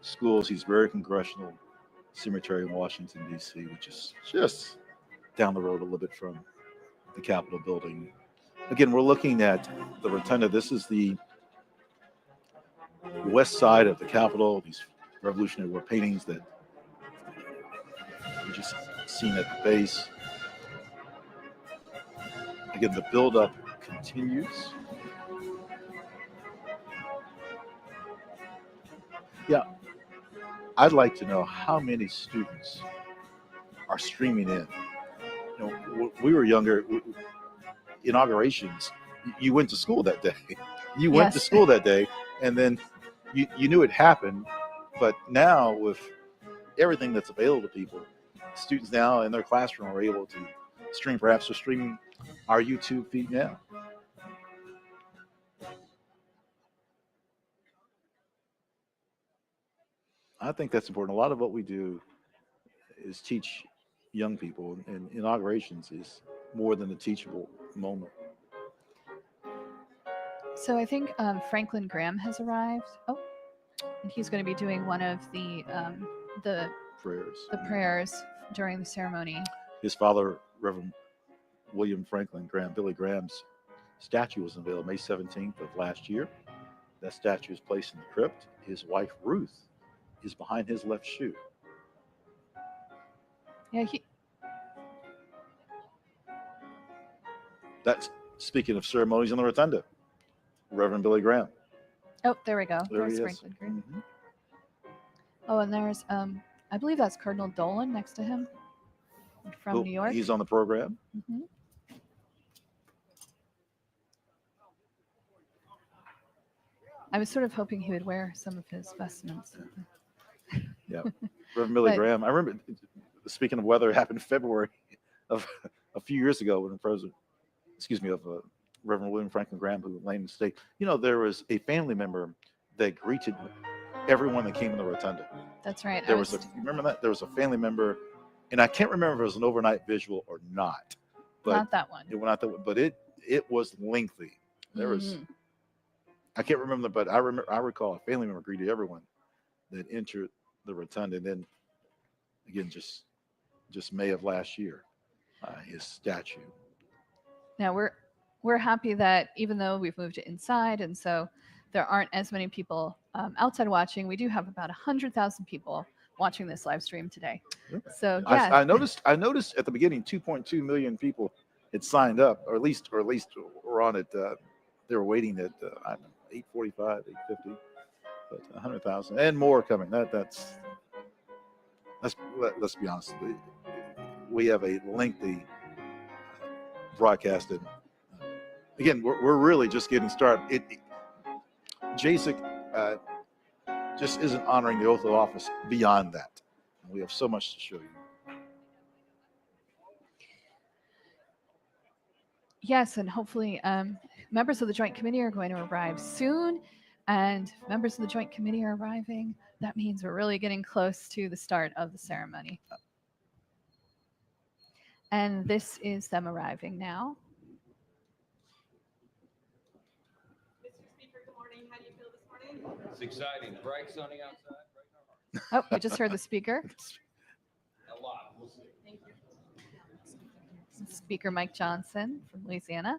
schools. He's buried Congressional Cemetery in Washington, D.C., which is just down the road a little bit from the Capitol building. Again, we're looking at the rotunda. This is the west side of the Capitol, these Revolutionary War paintings that we just seen at the base. Again, the buildup continues. Yeah, I'd like to know how many students are streaming in. You know, we were younger, inaugurations, you went to school that day. You went to Yes. school that day, and then you knew it happened. But now, with everything that's available to people, students now in their classroom are able to stream. Perhaps they're streaming our YouTube feed now. I think that's important. A lot of what we do is teach young people, and inaugurations is more than a teachable moment. So I think Franklin Graham has arrived. Oh, and he's going to be doing one of the Prayers. the prayers during the ceremony. His father, Reverend William Franklin Graham, Billy Graham's statue was unveiled May 17th of last year. That statue is placed in the crypt. His wife, Ruth, is behind his left shoe. Yeah, That's speaking of ceremonies in the rotunda. Reverend Billy Graham. oh, there we go. There There's he is. Franklin Graham. Mhm. Oh, and there's I believe that's Cardinal Dolan next to him from Who- New York. He's on the program. hmm I was sort of hoping he would wear some of his vestments. Yeah. Reverend Billy But- Graham. I remember, speaking of weather, it happened in February of a few years ago when Reverend William Franklin Graham, who lay in the state. You know, there was a family member that greeted everyone that came in the rotunda. That's right. You remember that? There was a family member, and I can't remember if it was an overnight visual or not. But not that one. it went out that, but it was lengthy. There was, Mhm. I can't remember, but I recall a family member greeted everyone that entered the rotunda, and then again, just May of last year, his statue. Now we're happy that even though we've moved it inside, and so there aren't as many people outside watching, we do have about 100,000 people watching this live stream today. So yeah, I noticed at the beginning 2.2 million people had signed up, or at least were on it. They were waiting at I don't know, 8:45, 8:50, but 100,000 and more coming. Let's be honest. We have a lengthy broadcast, and again, we're really just getting started. JASIC just isn't honoring the oath of office beyond that. We have so much to show you. yes, and hopefully members of the Joint Committee are going to arrive soon, and members of the Joint Committee are arriving. That means we're really getting close to the start of the ceremony. And this is them arriving now. Mr. Speaker, good morning. How do you feel this morning? It's exciting. Bright, sunny outside. Right in our heart. Oh, we just heard the speaker. A lot. We'll see. Thank you. Speaker Mike Johnson from Louisiana.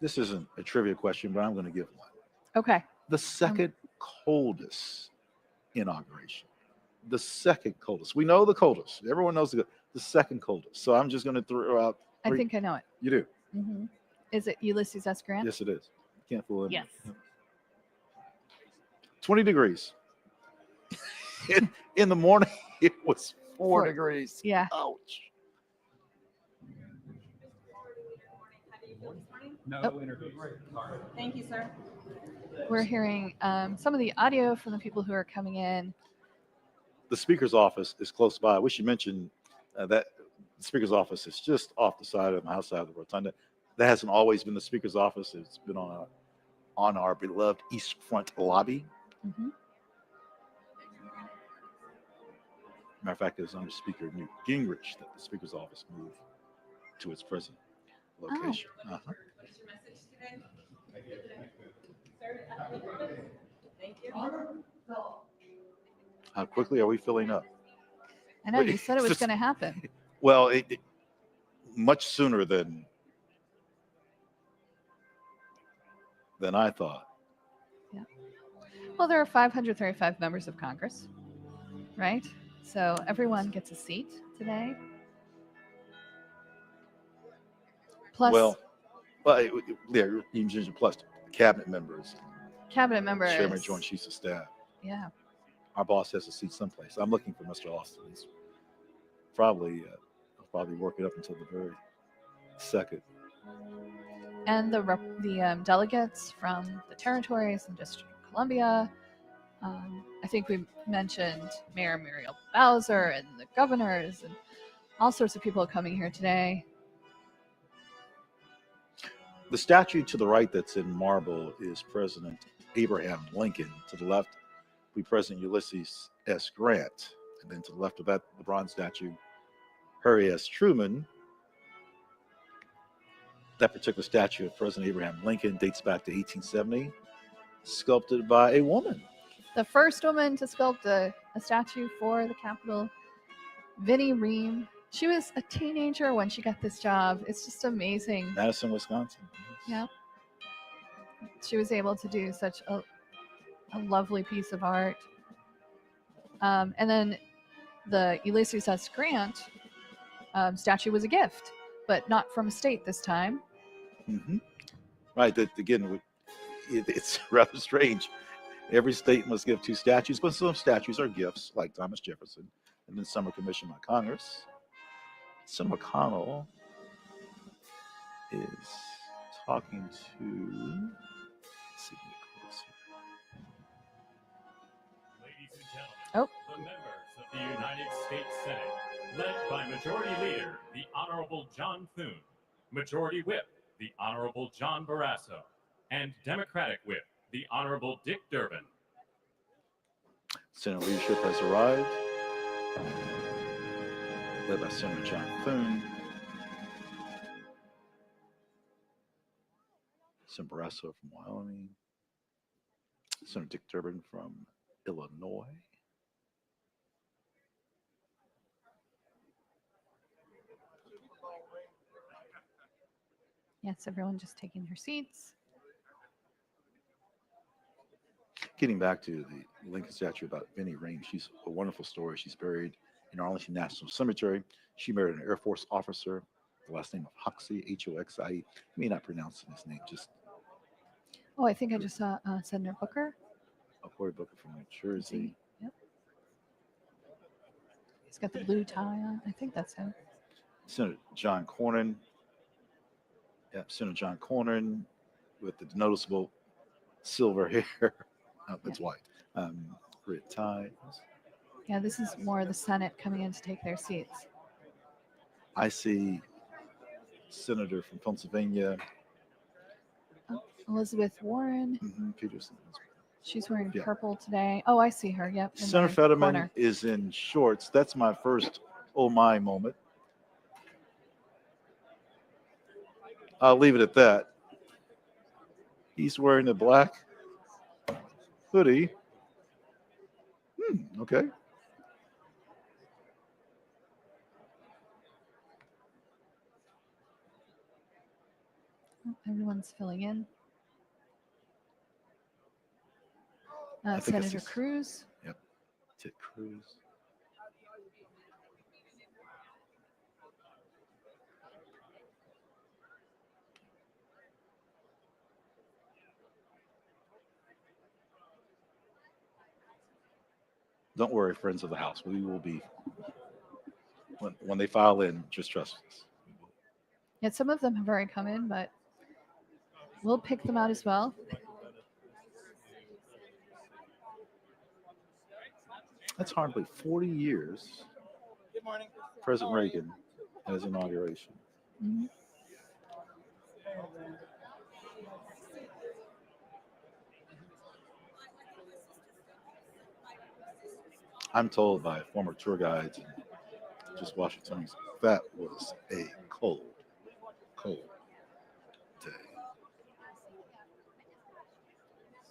This isn't a trivia question, but I'm going to give one. Okay. The second coldest inauguration. The second coldest. We know the coldest. Everyone knows the second coldest. So I'm just going to throw out. I think I know it. You do. hmm Is it Ulysses S. Grant? Yes, it is. Can't fool it. Yes. 20 degrees. In the morning, it was 4 degrees. Yeah. Ouch. How do you feel this morning? No interview. Thank you, sir. We're hearing some of the audio from the people who are coming in. The speaker's office is close by. We should mention that the speaker's office is just off the side of the house side of the rotunda. That hasn't always been the speaker's office. It's been on our beloved East Front lobby. Mhm. Matter of fact, it was under Speaker Newt Gingrich that the Speaker's office moved to its present location. Uh-huh. What's your message today? Thank you. How quickly are we filling up? I know you said it was going to happen. Well, much sooner than I thought. Well, there are 535 members of Congress, right? So everyone gets a seat today. Plus Well, there you mentioned plus cabinet members, cabinet members. chairman, joint chiefs of staff. Yeah. Our boss has a seat someplace. I'm looking for Mr. Austin. He's probably work it up until the very second. And the delegates from the territories and District of Columbia. I think we mentioned Mayor Muriel Bowser and the governors and all sorts of people coming here today. The statue to the right that's in marble is President Abraham Lincoln. To the left, will be President Ulysses S. Grant. And then to the left of that, the bronze statue, Harry S. Truman. That particular statue of President Abraham Lincoln dates back to 1870, sculpted by a woman. The first woman to sculpt a statue for the Capitol, Vinnie Ream. She was a teenager when she got this job. It's just amazing. Madison, Wisconsin. Yeah. She was able to do such a lovely piece of art. And then the Ulysses S. Grant statue was a gift, but not from a state this time. Mm-hmm. Right. That again, it's rather strange. Every state must give 2 statues, but some statues are gifts, like Thomas Jefferson, and then some are commissioned by Congress. Senator McConnell is talking to. Let's see, get close here. Ladies and gentlemen, the members of the United States Senate, led by Majority Leader, the Honorable John Thune, Majority Whip, the Honorable John Barrasso, and Democratic Whip, the Honorable Dick Durbin. Senate leadership has arrived, led by Senator John Thune, Senator Barrasso from Wyoming, Senator Dick Durbin from Illinois. Yes, everyone just taking their seats. Getting back to the Lincoln statue about Vinnie Ream, she's a wonderful story. She's buried in Arlington National Cemetery. She married an Air Force officer, the last name of Hoxie, H-O-X-I-E. You may not pronounce his name, just. Oh, I think I just saw Senator Booker. Cory Booker from New Jersey. Yep. He's got the blue tie on. I think that's him. Senator John Cornyn. Yeah, Senator John Cornyn with the noticeable silver hair. It's white. Red tie. Yeah, this is more of the Senate coming in to take their seats. I see Senator from Pennsylvania. Oh, Elizabeth Warren. Peterson. She's wearing Yeah. purple today. Oh, I see her. Yep. Senator Fetterman is in shorts. That's my first oh my moment. I'll leave it at that. He's wearing a black hoodie. Okay. Everyone's filling in. I think I Senator see- Cruz. Yep. Ted Cruz. Don't worry, friends of the house. We will be, when they file in, just trust us. Yeah, some of them have already come in, but we'll pick them out as well. That's hardly 40 years. Good morning. President Reagan at his inauguration. Mm-hmm. I'm told by former tour guides and just Washingtonians that was a cold, cold day.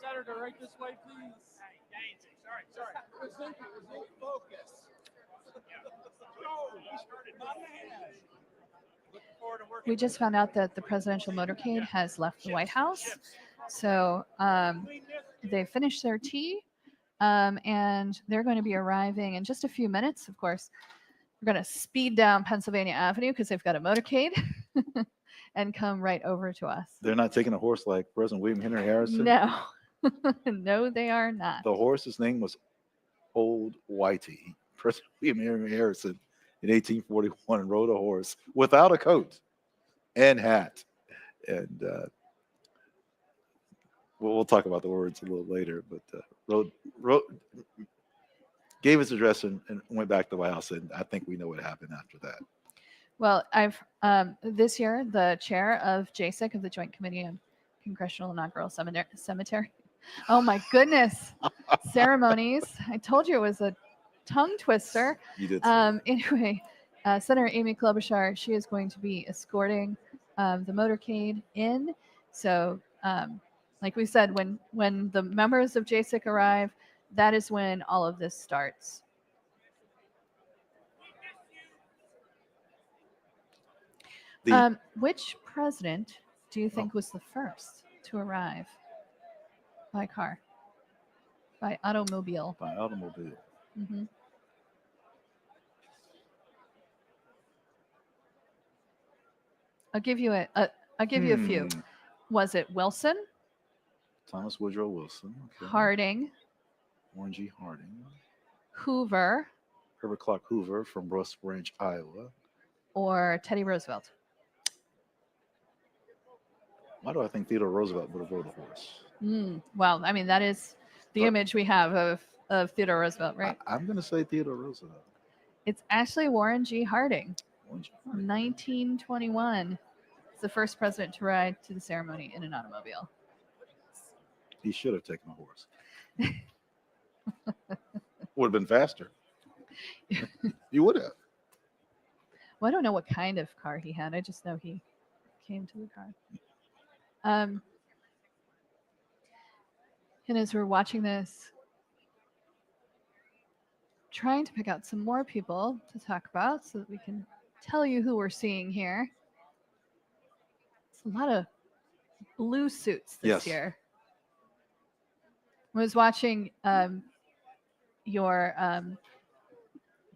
Senator, right this way, please. Sorry. Focus. We just found out that the presidential motorcade has left the White House. So they finished their tea, and they're going to be arriving in just a few minutes. Of course, we're going to speed down Pennsylvania Avenue because they've got a motorcade and come right over to us. They're not taking a horse like President William Henry Harrison. No, no, they are not. The horse's name was Old Whitey. President William Henry Harrison in 1841 rode a horse without a coat and hat. And we'll talk about the words a little later, but gave his address and went back to the White House. And I think we know what happened after that. Well, I've this year the chair of JSIC of the Joint Committee on Congressional Inaugural Cemetery. Oh my goodness, ceremonies! I told you it was a tongue twister. You did. Anyway, Senator Amy Klobuchar, she is going to be escorting the motorcade in. So, like we said, when the members of JSIC arrive, that is when all of this starts. Which president do you think was the first to arrive by car, by automobile? By automobile. Mm-hmm. I'll give you a few. Was it Wilson, Thomas Woodrow Wilson, okay. Harding, Warren G. Harding, Hoover, Herbert Clark Hoover from Russ Branch, Iowa, or Teddy Roosevelt? Why do I think Theodore Roosevelt would have rode a horse? Well, I mean, that is the image we have of Theodore Roosevelt, right? I'm going to say Theodore Roosevelt. It's actually Warren G. Harding. Warren G. Harding. 1921. It's the first president to ride to the ceremony in an automobile. He should have taken a horse. Would have been faster. You would have. Well, I don't know what kind of car he had. I just know he came to the car. And as we're watching this, trying to pick out some more people to talk about so that we can tell you who we're seeing here. It's a lot of blue suits this year. I was watching your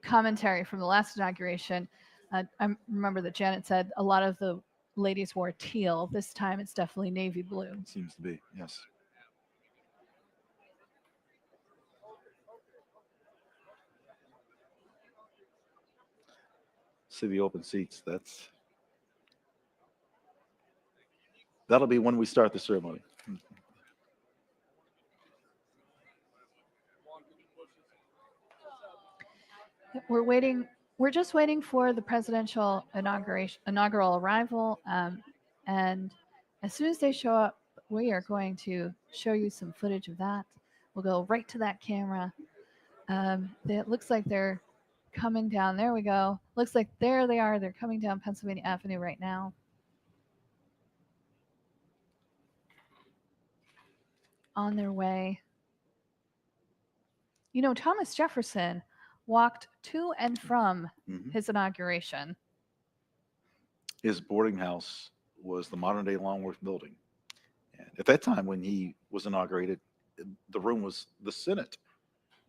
commentary from the last inauguration. I remember that Janet said a lot of the ladies wore teal. This time it's definitely navy blue. It seems to be, yes. See the open seats. That'll be when we start the ceremony. We're waiting. We're just waiting for the presidential inaugural arrival. And as soon as they show up, we are going to show you some footage of that. We'll go right to that camera. It looks like they're coming down. There we go. Looks like there they are. They're coming down Pennsylvania Avenue right now. On their way. You know, Thomas Jefferson walked to and from his inauguration. His boarding house was the modern day Longworth building. And at that time, when he was inaugurated, the room was the Senate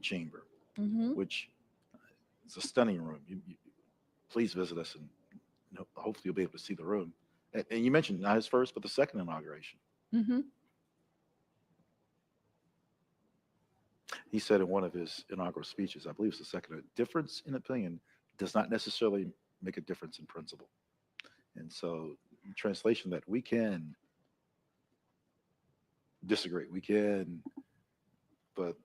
chamber, which is a stunning room. Please visit us, and hopefully you'll be able to see the room. And you mentioned not his first, but the second inauguration. He said in one of his inaugural speeches, I believe it's the second, a difference in opinion does not necessarily make a difference in principle. And so, in translation, that we can disagree, but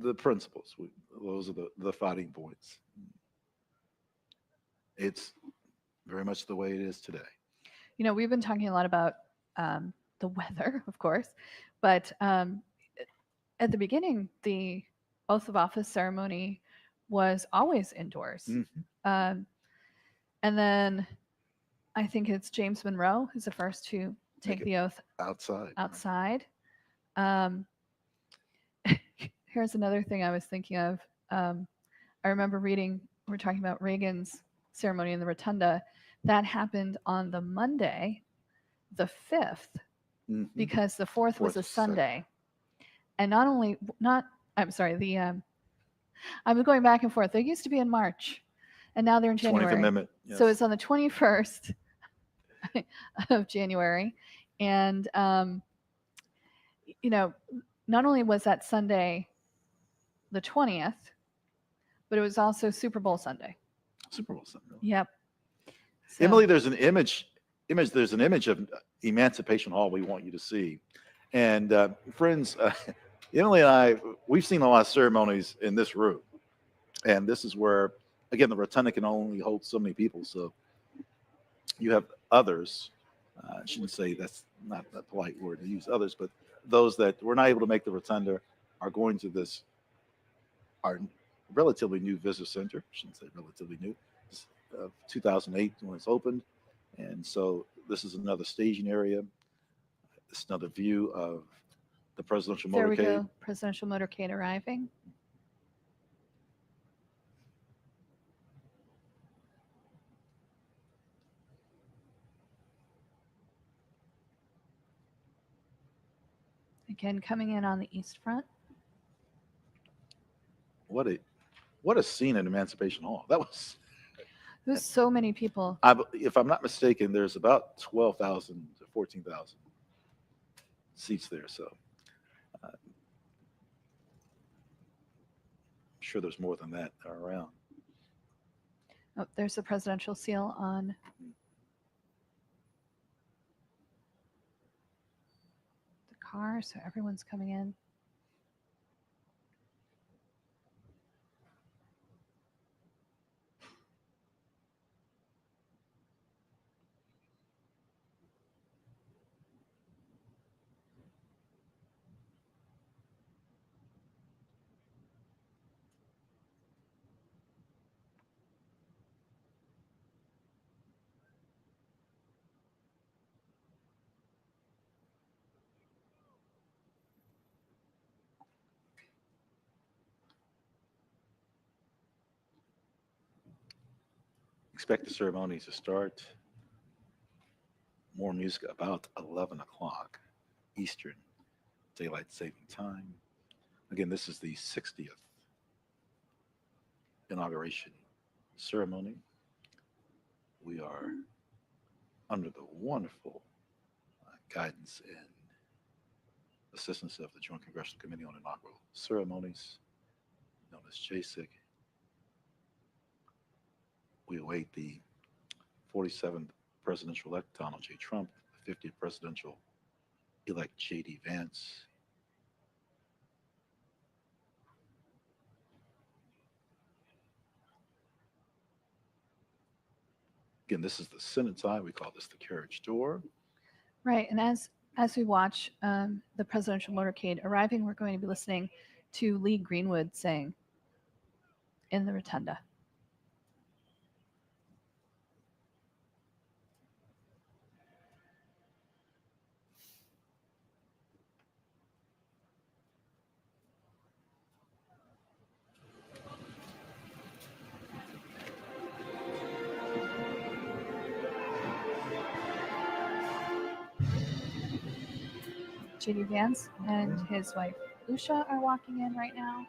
the principles, those are the fighting points. It's very much the way it is today. You know, we've been talking a lot about the weather, of course, but at the beginning, the oath of office ceremony was always indoors. Mhm. And then I think it's James Monroe who's the first to take Make it the oath outside. right. outside. Here's another thing I was thinking of. I remember reading, we're talking about Reagan's ceremony in the Rotunda. That happened on the Monday, the 5th, Mhm. because the 4th was Fourth a is Sunday. Sunday. And I'm sorry, I'm going back and forth. They used to be in March, and now they're in 20th January. Amendment. So yes. it's on the 21st of January. And, not only was that Sunday the 20th, but it was also Super Bowl Sunday. Super Bowl Sunday. Yep. So, Emily, there's an image. There's an image of Emancipation Hall we want you to see. And friends, Emily and I, we've seen a lot of ceremonies in this room. And this is where, again, the rotunda can only hold so many people. So you have others. I shouldn't say that's not a polite word to use, others, but those that were not able to make the rotunda are going to this, our relatively new visitor center. I shouldn't say relatively new. 2008 when it's opened. And so this is another staging area. It's another view of the presidential there we motorcade. go. Presidential motorcade arriving. Again, coming in on the east front. What a scene at Emancipation Hall. That was, There's so many people. if I'm not mistaken, there's about 12,000 to 14,000 seats there. So I'm sure there's more than that around. Oh, there's a presidential seal on the car, so everyone's coming in. Expect the ceremonies to start. More music about 11 o'clock Eastern Daylight Saving Time. Again, this is the 60th inauguration ceremony. We are under the wonderful guidance and assistance of the Joint Congressional Committee on Inaugural Ceremonies, known as JCIC. We await the 47th presidential-elect Donald J. Trump, the 50th presidential-elect J.D. Vance. Again, this is the Senate side. We call this the carriage door. Right, and as we watch the presidential motorcade arriving, we're going to be listening to Lee Greenwood sing in the rotunda. J.D. Vance and his wife Usha are walking in right now.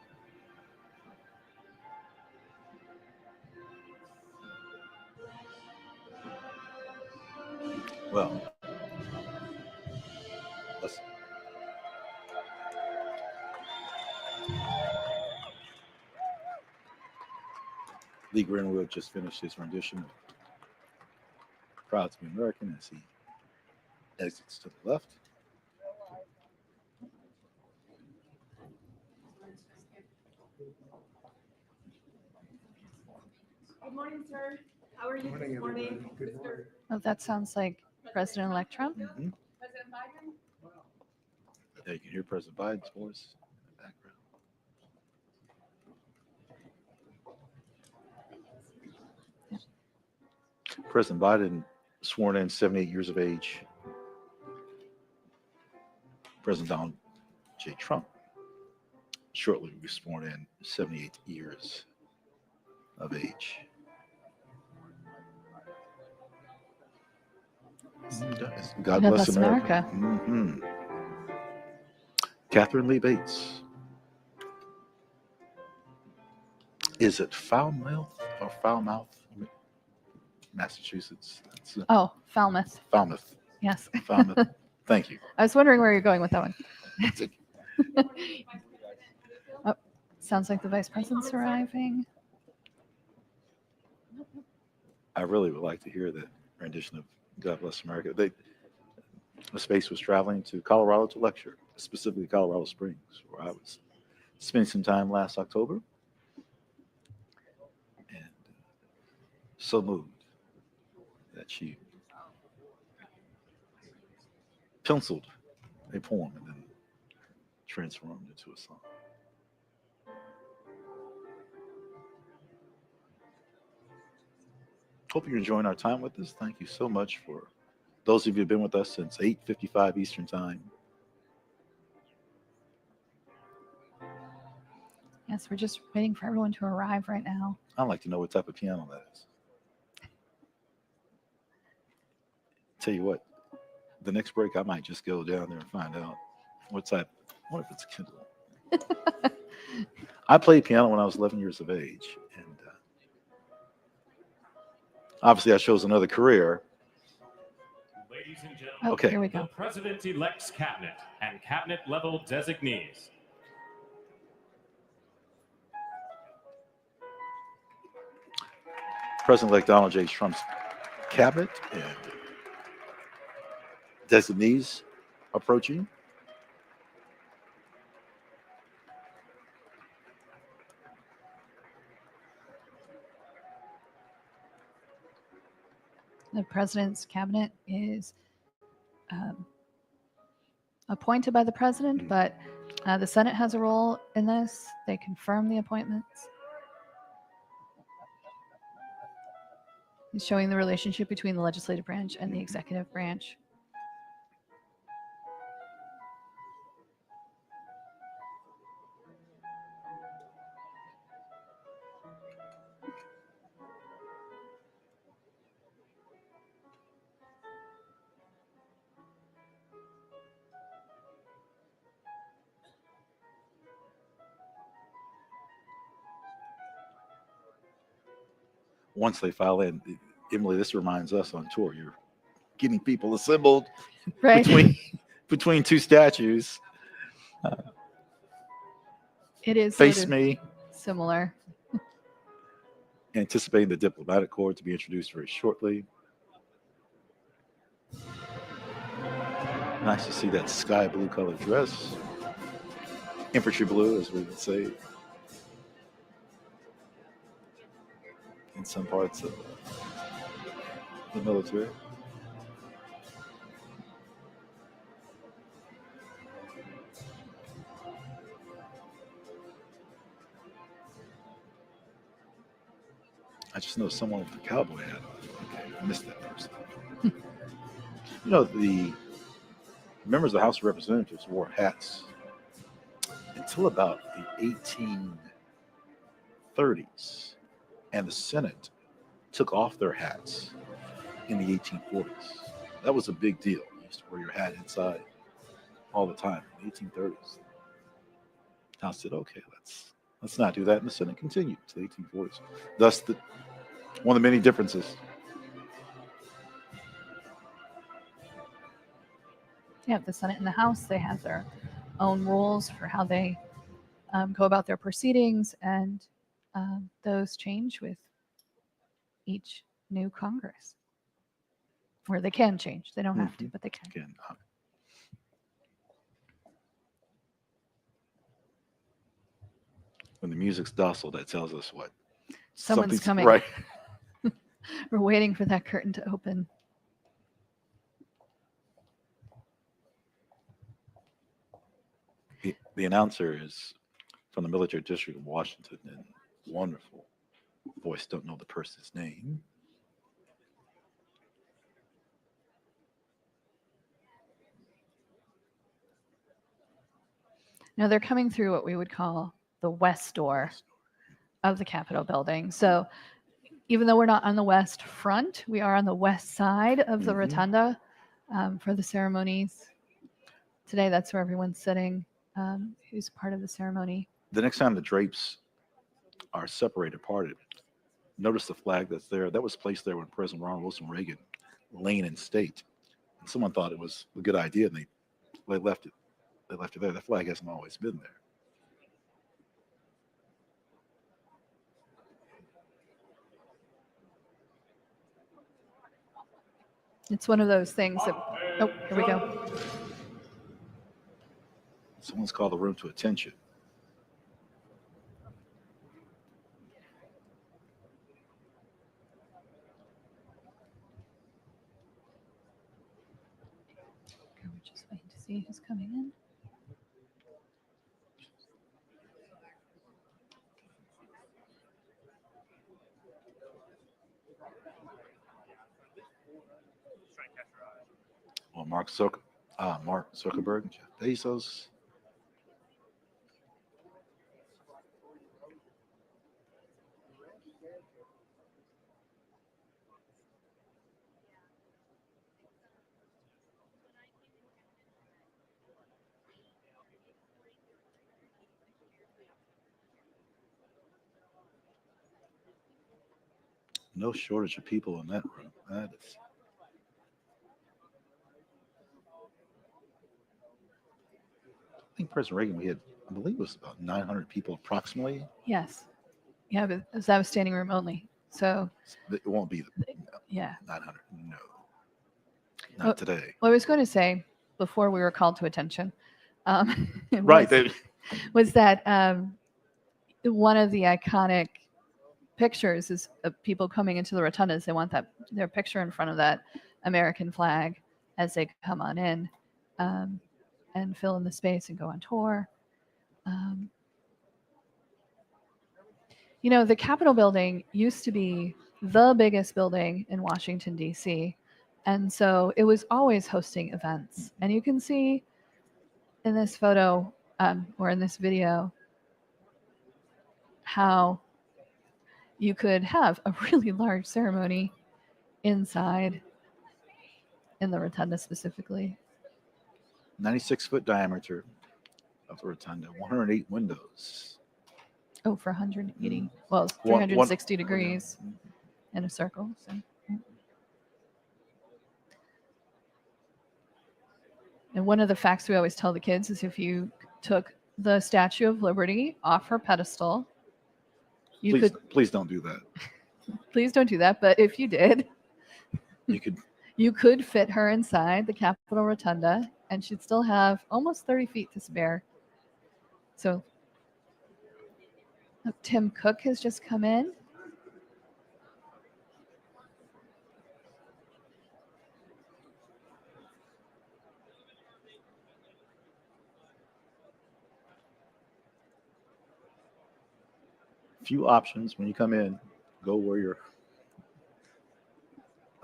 Well, let's. Lee Greenwood just finished his rendition of Proud to be American as he exits to the left. Good morning, sir. How are you this morning? Good morning. Oh, that sounds like President-elect Trump. Mhm. President Biden? Yeah, you can hear President Biden's voice in the background. President Biden sworn in 78 years of age. President Donald J. Trump shortly will be sworn in 78 years of age. God bless America. Mm-hmm. Catherine Lee Bates. Is it Falmouth or Falmouth, Massachusetts? Oh, Falmouth. Falmouth. Yes. Falmouth. Thank you. I was wondering where you're going with that one. Oh, sounds like the vice president's arriving. I really would like to hear the rendition of God Bless America. The space was traveling to Colorado to lecture, specifically Colorado Springs, where I was spending some time last October. And so moved that she penciled a poem and then transformed it into a song. Hope you're enjoying our time with us. Thank you so much for those of you who've been with us since 8:55 Eastern Time. Yes, we're just waiting for everyone to arrive right now. I'd like to know what type of piano that is. Tell you what, the next break I might just go down there and find out what type. What if it's Kindle? I played piano when I was 11 years of age, and obviously I chose another career. Ladies and gentlemen, Oh, Okay. Here we the go. President-elect's cabinet and cabinet-level designees. President-elect Donald J. Trump's cabinet and designees approaching. The president's cabinet is appointed by the president, but the Senate has a role in this. They confirm the appointments. It's showing the relationship between the legislative branch and the executive branch. Once they file in, Emily, this reminds us on tour, you're getting people assembled Right. between two statues. It is Face sort of me, similar. anticipating the diplomatic corps to be introduced very shortly. Nice to see that sky blue colored dress. Infantry blue, as we would say in some parts of the military. I just know someone with a cowboy hat on. Okay, I missed that person. You know, the members of the House of Representatives wore hats until about the 1830s, and the Senate took off their hats in the 1840s. That was a big deal. You used to wear your hat inside all the time in the 1830s. House said, okay, let's not do that, and the Senate continued to the 1840s. Thus, one of the many differences. Yeah, the Senate and the House, they have their own rules for how they go about their proceedings, and those change with each new Congress. Or they can change. They don't have to, but they can. Again, when the music's docile, that tells us what? Someone's Something's coming. Right. We're waiting for that curtain to open. The announcer is from the military district of Washington, and wonderful voice. Don't know the person's name. Now they're coming through what we would call the west door of the Capitol building. So even though we're not on the west front, we are on the west side of the rotunda for the ceremonies. Today, that's where everyone's sitting who's part of the ceremony. The next time the drapes are separated, parted, notice the flag that's there. That was placed there when President Ronald Wilson Reagan reigned in state. And someone thought it was a good idea, and they left it. They left it there. The flag hasn't always been there. It's one of those things that, oh, here we go. Someone's called the room to attention. We're just waiting to see who's coming in. Well, Mark Zuckerberg and Jeff Bezos. No shortage of people in that room. That is. I think President Reagan, we had, I believe it was about 900 people approximately. Yes. Yeah, but that was standing room only. So It won't be yeah. 900. No. Not today. Well, I was going to say, before we were called to attention, Right. was that one of the iconic pictures is of people coming into the rotundas. They want their picture in front of that American flag as they come on in and fill in the space and go on tour. The Capitol building used to be the biggest building in Washington, D.C. And so it was always hosting events. And you can see in this photo or in this video how you could have a really large ceremony inside in the rotunda specifically. 96-foot diameter of the rotunda, 108 windows. Oh, for 180. Well, it's 360 degrees in a circle. So. And one of the facts we always tell the kids is if you took the Statue of Liberty off her pedestal, Please don't do that. Please don't do that. But if you did, you could fit her inside the Capitol Rotunda, and she'd still have almost 30 feet to spare. So Tim Cook has just come in. Few options when you come in. Go where you're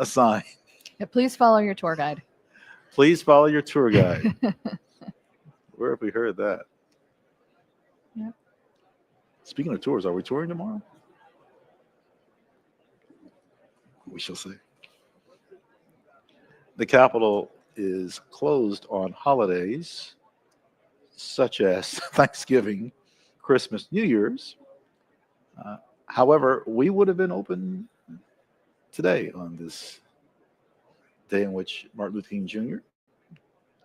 assigned. Yeah, please follow your tour guide. Please follow your tour guide. Where have we heard that? Yep. Speaking of tours, are we touring tomorrow? We shall see. The Capitol is closed on holidays such as Thanksgiving, Christmas, New Year's. However, we would have been open today on this day in which Martin Luther King Jr.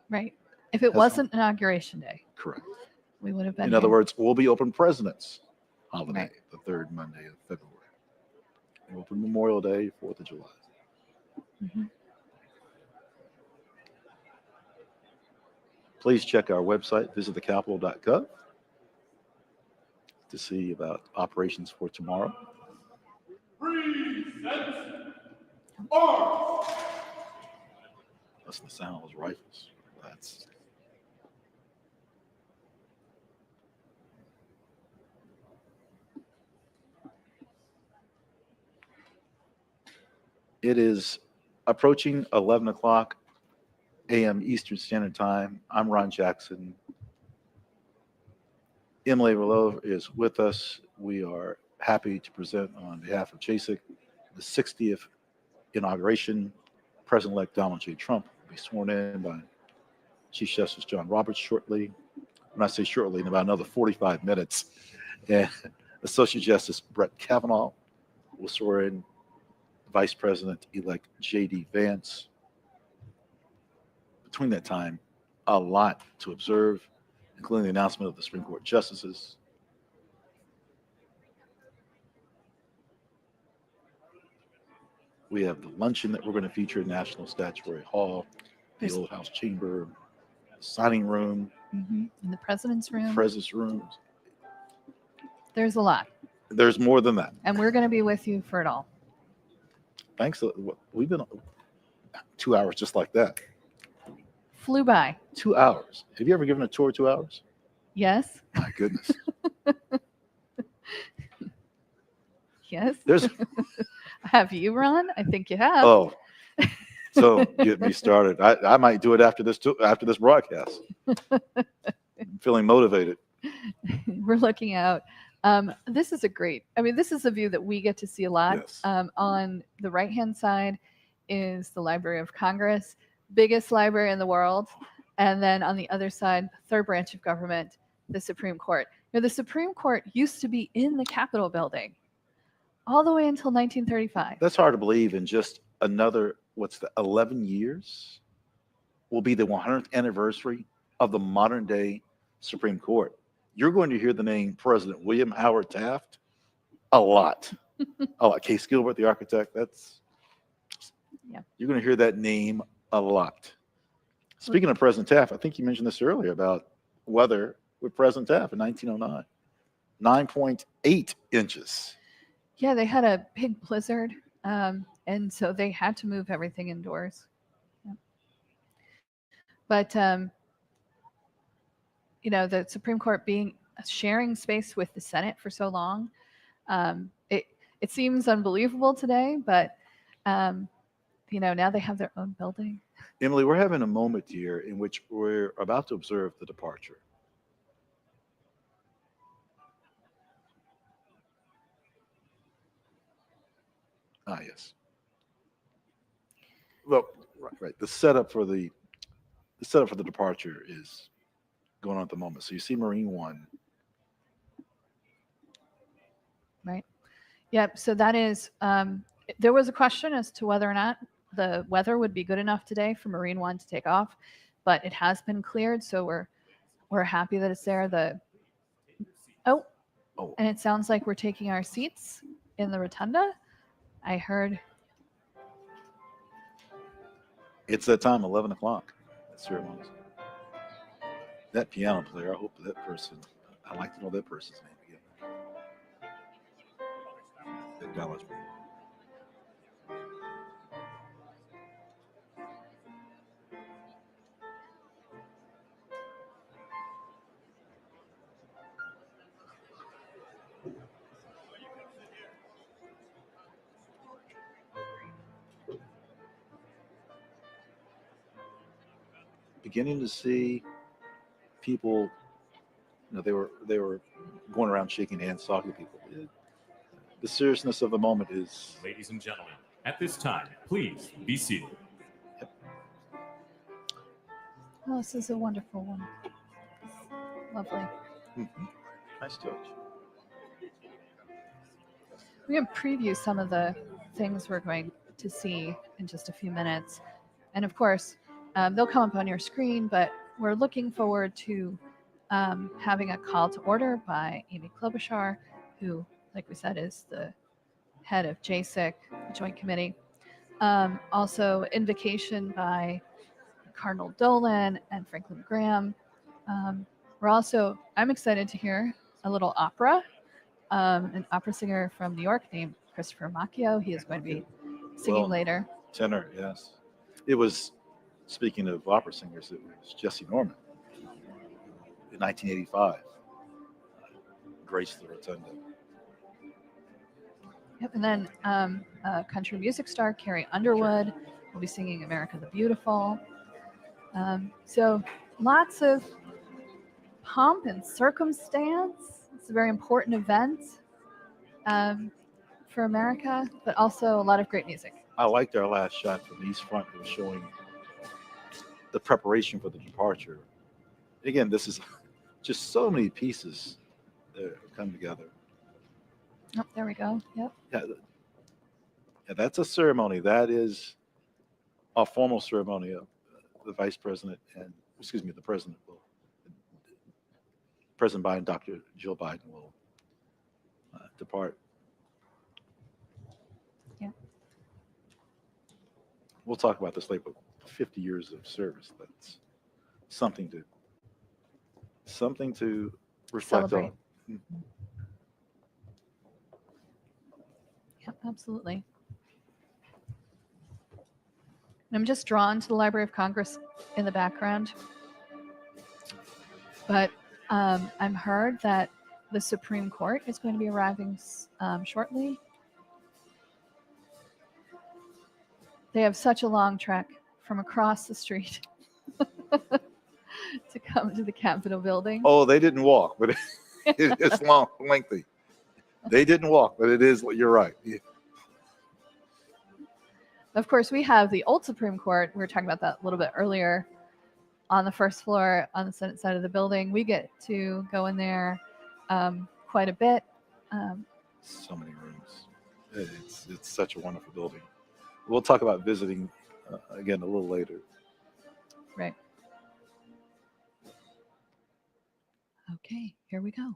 Right. If it wasn't Inauguration Day. Correct. We would have been. In other words, we'll be open President's holiday, Right. the third Monday of February. We're open Memorial Day, 4th of July. Mm-hmm. Please check our website, visitthecapitol.gov, to see about operations for tomorrow. That's the sound of those rifles. It is approaching 11 o'clock a.m. Eastern Standard Time. I'm Ron Jackson. Emily Rolo is with us. We are happy to present on behalf of JASIC the 60th inauguration. President-elect Donald J. Trump will be sworn in by Chief Justice John Roberts shortly. When I say shortly, in about another 45 minutes. And Associate Justice Brett Kavanaugh will swear in Vice President-elect J.D. Vance. Between that time, a lot to observe, including the announcement of the Supreme Court justices. We have the luncheon that we're going to feature in National Statuary Hall, the There's- Old House Chamber, the signing room, In the president's room. President's room. There's a lot. There's more than that. And we're going to be with you for it all. Thanks. We've been 2 hours just like that. Flew by. 2 hours. Have you ever given a tour 2 hours? Yes. My goodness. Yes. There's Have you, Ron? I think you have. oh, so get me started. I might do it after this broadcast. I'm feeling motivated. We're looking out. This is this is a view that we get to see a lot. Yes. On the right-hand side is the Library of Congress, biggest library in the world. And then on the other side, third branch of government, the Supreme Court. Now, the Supreme Court used to be in the Capitol building all the way until 1935. That's hard to believe. In just another 11 years will be the 100th anniversary of the modern day Supreme Court. You're going to hear the name President William Howard Taft a lot. A lot. Case Gilbert, the architect. You're going to hear that name a lot. Speaking of President Taft, I think you mentioned this earlier about weather with President Taft in 1909. 9.8 inches. Yeah, they had a big blizzard, and so they had to move everything indoors. Yeah. But the Supreme Court being sharing space with the Senate for so long, it seems unbelievable today. But now they have their own building. Emily, we're having a moment here in which we're about to observe the departure. Ah, yes. Well, right. The setup for the departure is going on at the moment. So you see Marine One. Right. Yep. So that is. There was a question as to whether or not the weather would be good enough today for Marine One to take off, but it has been cleared. So we're happy that it's there. And it sounds like we're taking our seats in the rotunda. I heard. It's that time, 11 o'clock. That's ceremony. That piano player, I hope that person, I'd like to know that person's name again. Acknowledge me. Beginning to see people, they were going around shaking hands, talking to people. The seriousness of the moment is. Ladies and gentlemen, at this time, please be seated. Oh, this is a wonderful one. Lovely. Mm-hmm. Nice touch. We're going to preview some of the things we're going to see in just a few minutes. And of course, they'll come up on your screen, but we're looking forward to having a call to order by Amy Klobuchar, who, like we said, is the head of JASIC, the Joint Committee. Also, invocation by Cardinal Dolan and Franklin Graham. I'm excited to hear a little opera. An opera singer from New York named Christopher Macchio. He is going to be singing later. Tenor, yes. It was, speaking of opera singers, it was Jesse Norman in 1985. Graced the Rotunda. Yep, and then country music star Carrie Underwood will be singing America the Beautiful. So lots of pomp and circumstance. It's a very important event for America, but also a lot of great music. I liked our last shot from the East Front. It was showing the preparation for the departure. Again, this is just so many pieces that come together. Oh, there we go. Yep. Yeah, that's a ceremony. That is a formal ceremony of the vice president and, excuse me, the president will, President Biden, Dr. Jill Biden will depart. Yeah. We'll talk about this later, but 50 years of service, that's something to reflect Celebrate. on. Mhm. Yep, absolutely. And I'm just drawn to the Library of Congress in the background. But I'm heard that the Supreme Court is going to be arriving shortly. They have such a long trek from across the street to come to the Capitol building. Oh, they didn't walk, but it's long, lengthy. They didn't walk, but it is, you're right. Yeah. Of course, we have the old Supreme Court. We were talking about that a little bit earlier on the first floor on the Senate side of the building. We get to go in there quite a bit. So many rooms. It's such a wonderful building. We'll talk about visiting again a little later. Right. Okay, here we go.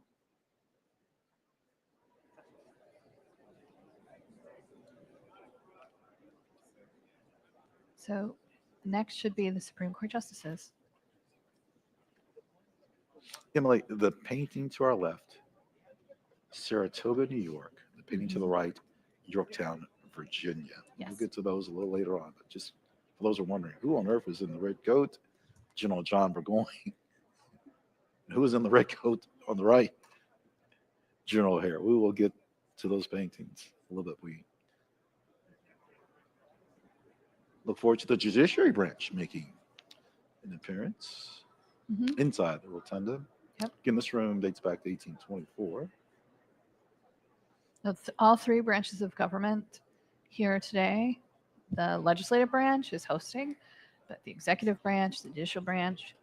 So next should be the Supreme Court justices. Emily, the painting to our left, Saratoga, New York. The painting to the right, Yorktown, Virginia. Yes. We'll get to those a little later on. But just for those who are wondering, who on earth was in the red coat? General John Burgoyne. Who was in the red coat on the right? General O'Hare. We will get to those paintings a little bit. We look forward to the judiciary branch making an appearance inside the rotunda. Yep. Again, this room dates back to 1824. That's all three branches of government here today. The legislative branch is hosting, but the executive branch, the judicial branch.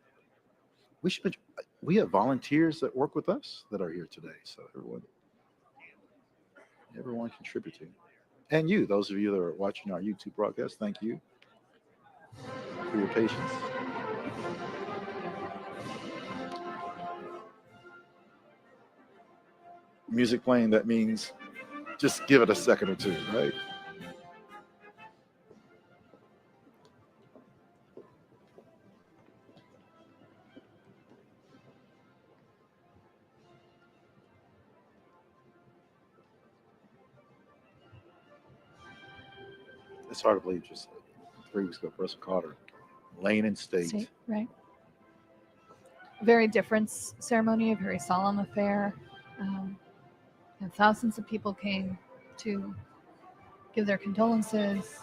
We have volunteers that work with us that are here today. So everyone contributing. And you, those of you that are watching our YouTube broadcast, thank you for your patience. Music playing, that means just give it a second or two, right? It's hard to believe just 3 weeks ago, Russell Carter, laying in state. Right. Very different ceremony, a very solemn affair. And thousands of people came to give their condolences.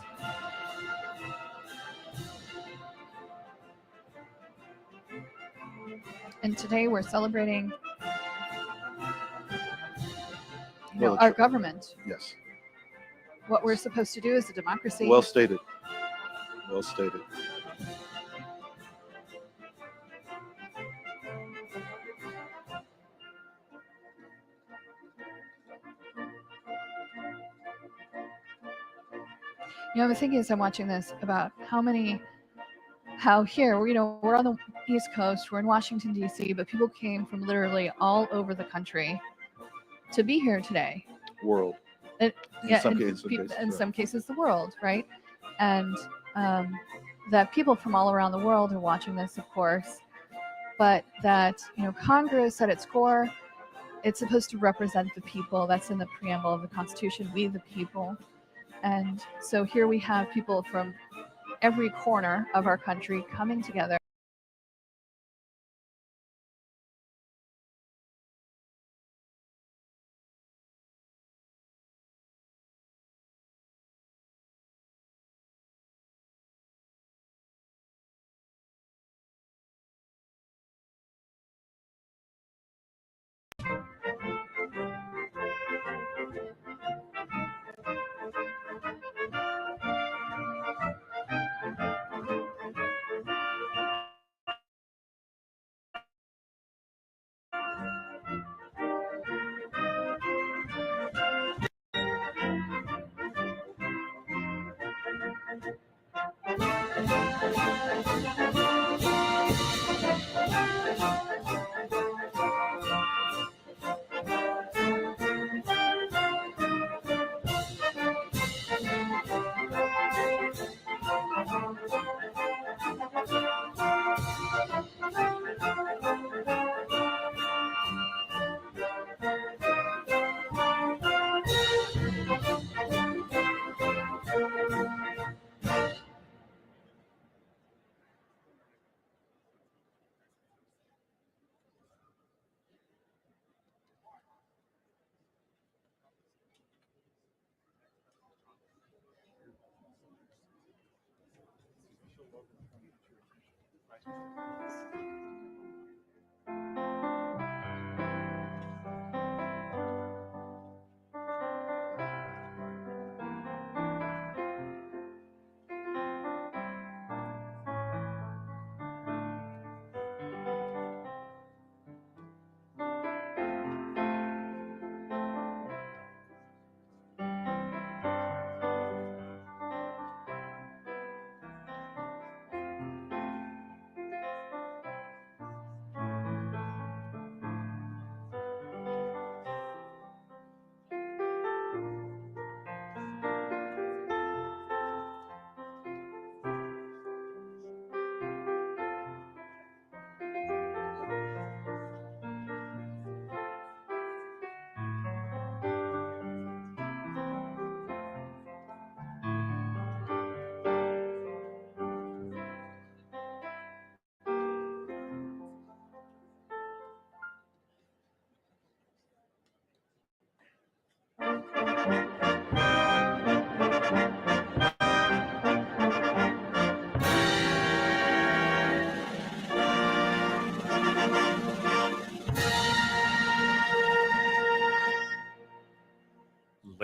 And today we're celebrating our government. Yes. What we're supposed to do as a democracy. Well stated. Well stated. The thing is, I'm watching this about how here, we're on the East Coast, we're in Washington, D.C., but people came from literally all over the country to be here today. World. In Right. some cases, the world, right? And that people from all around the world are watching this, of course, but that, Congress at its core, it's supposed to represent the people. That's in the preamble of the Constitution, we the people. And so here we have people from every corner of our country coming together.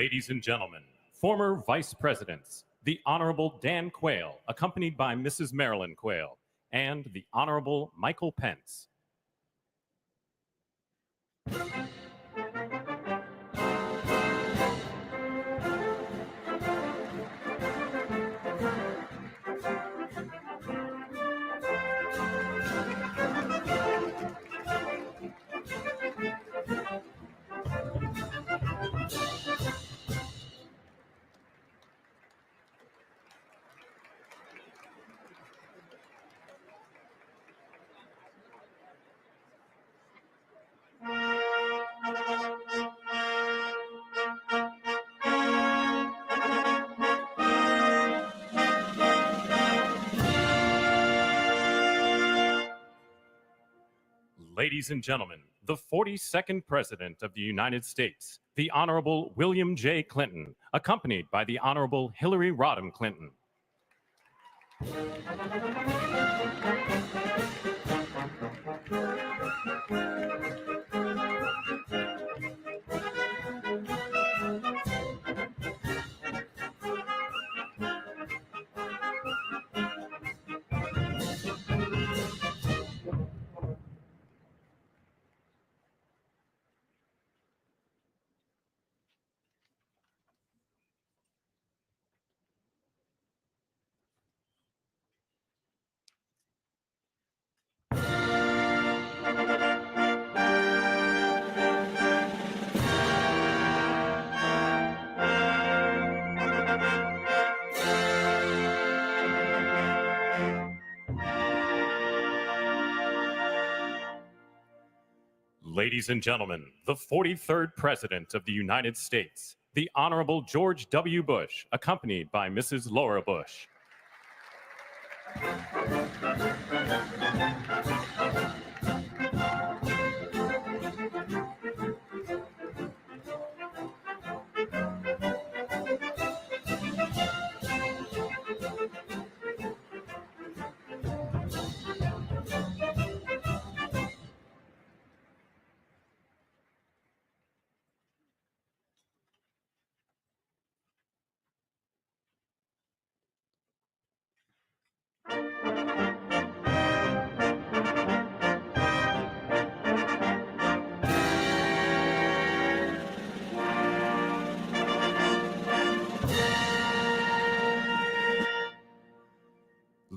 Ladies and gentlemen, former Vice Presidents, the Honorable Dan Quayle, accompanied by Mrs. Marilyn Quayle, and the Honorable Michael Pence. Ladies and gentlemen, the 42nd President of the United States, the Honorable William J. Clinton, accompanied by the Honorable Hillary Rodham Clinton. Ladies and gentlemen, the 43rd President of the United States, the Honorable George W. Bush, accompanied by Mrs. Laura Bush.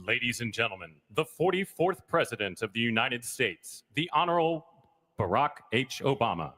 Ladies and gentlemen, the 44th President of the United States, the Honorable Barack H. Obama.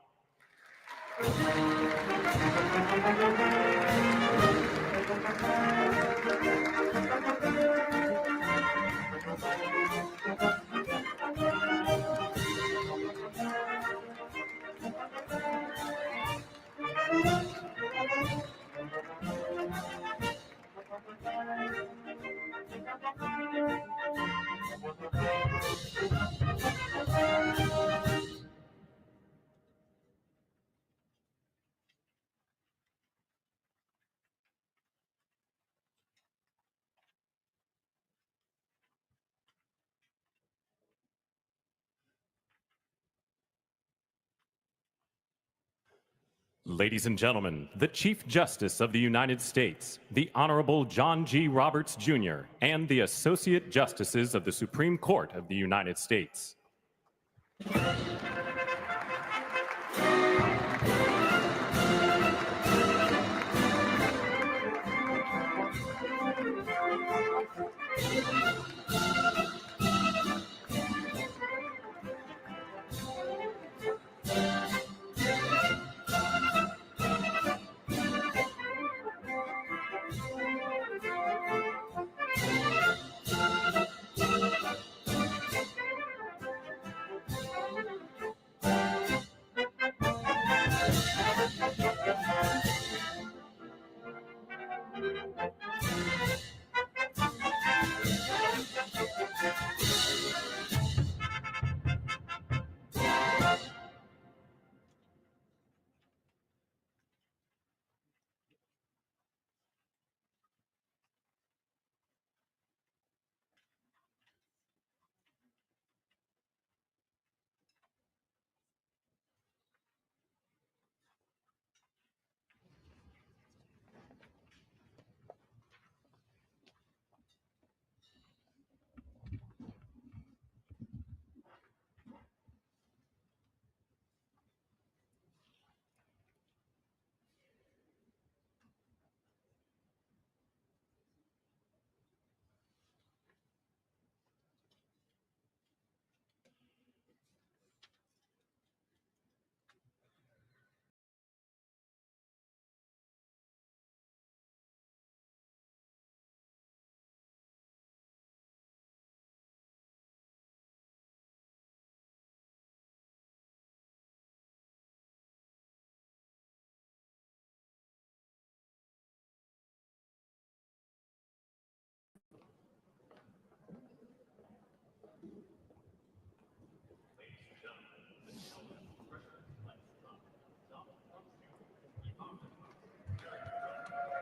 Ladies and gentlemen, the Chief Justice of the United States, the Honorable John G. Roberts, Jr., and the Associate Justices of the Supreme Court of the United States.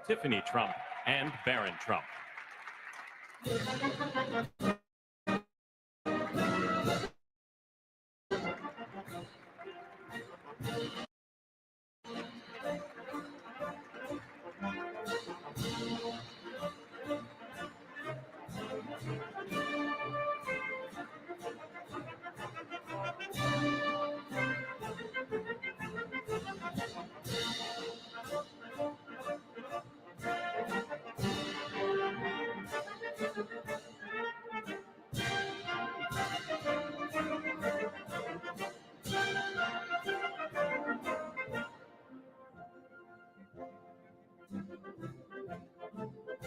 Tiffany Trump and Barron Trump.